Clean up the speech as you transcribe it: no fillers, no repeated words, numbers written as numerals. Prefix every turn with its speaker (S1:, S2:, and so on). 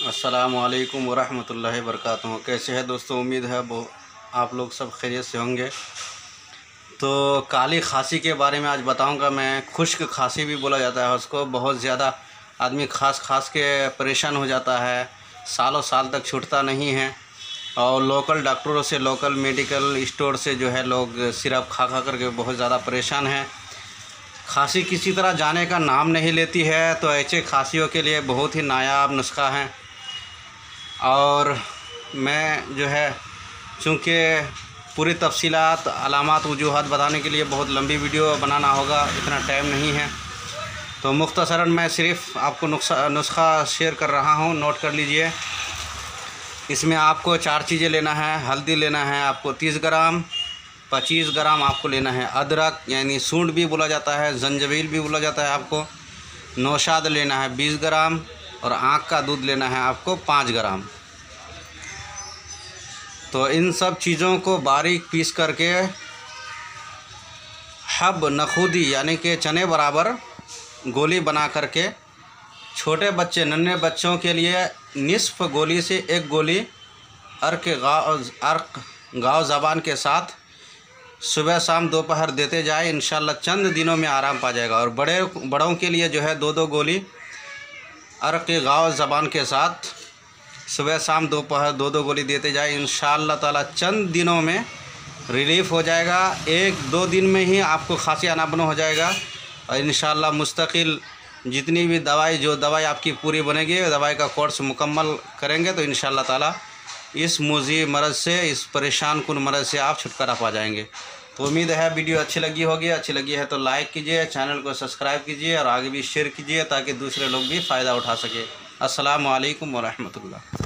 S1: अस्सलामुअलैकुम वरहमतुल्लाहि वबरकातुहू। कैसे है दोस्तों, उम्मीद है वो आप लोग सब खैरियत से होंगे। तो काली खांसी के बारे में आज बताऊंगा मैं। खुश्क खांसी भी बोला जाता है उसको। बहुत ज़्यादा आदमी खास के परेशान हो जाता है, सालों साल तक छूटता नहीं है। और लोकल डॉक्टरों से, लोकल मेडिकल स्टोर से जो है लोग सिरप खा करके बहुत ज़्यादा परेशान हैं। खांसी किसी तरह जाने का नाम नहीं लेती है, तो ऐसे खांसियों के लिए बहुत ही नायाब नुस्खा है। और मैं जो है चूँकि पूरी तफसीलात, अलामात, वजूहात बताने के लिए बहुत लंबी वीडियो बनाना होगा, इतना टाइम नहीं है। तो मुख्तसरन मैं सिर्फ़ आपको नुस्खा शेयर कर रहा हूँ, नोट कर लीजिए। इसमें आपको 4 चीज़ें लेना है। हल्दी लेना है आपको 30 ग्राम, 25 ग्राम आपको लेना है अदरक यानी सूंड भी बोला जाता है, जंजबील भी बोला जाता है आपको। नौशाद लेना है 20 ग्राम और आँख का दूध लेना है आपको 5 ग्राम। तो इन सब चीज़ों को बारीक पीस करके हब नखूदी यानी कि चने बराबर गोली बना करके, छोटे बच्चे, नन्हे बच्चों के लिए निस्फ गोली से 1 गोली अर्क गाँव ज़बान के साथ सुबह शाम दोपहर देते जाए। इंशाल्लाह चंद दिनों में आराम पा जाएगा। और बड़ों के लिए जो है 2-2 गोली अर्क गाँव ज़बान के साथ सुबह शाम दोपहर 2-2 गोली देते जाए। इंशाल्लाह ताला चंद दिनों में रिलीफ़ हो जाएगा। 1-2 दिन में ही आपको खांसी आना बंद हो जाएगा। और इंशाल्लाह मुस्तकिल जितनी भी जो दवाई आपकी पूरी बनेगी, दवाई का कोर्स मुकम्मल करेंगे तो इंशाल्लाह ताला इस मुज़ी मरज़ से, इस परेशान कुन मरज़ से आप छुटकारा पा जाएंगे। तो उम्मीद है वीडियो अच्छी लगी होगी। अच्छी लगी है तो लाइक कीजिए, चैनल को सब्सक्राइब कीजिए और आगे भी शेयर कीजिए ताकि दूसरे लोग भी फ़ायदा उठा सके। अस्सलामु अलैकुम वरहमतुल्लाह।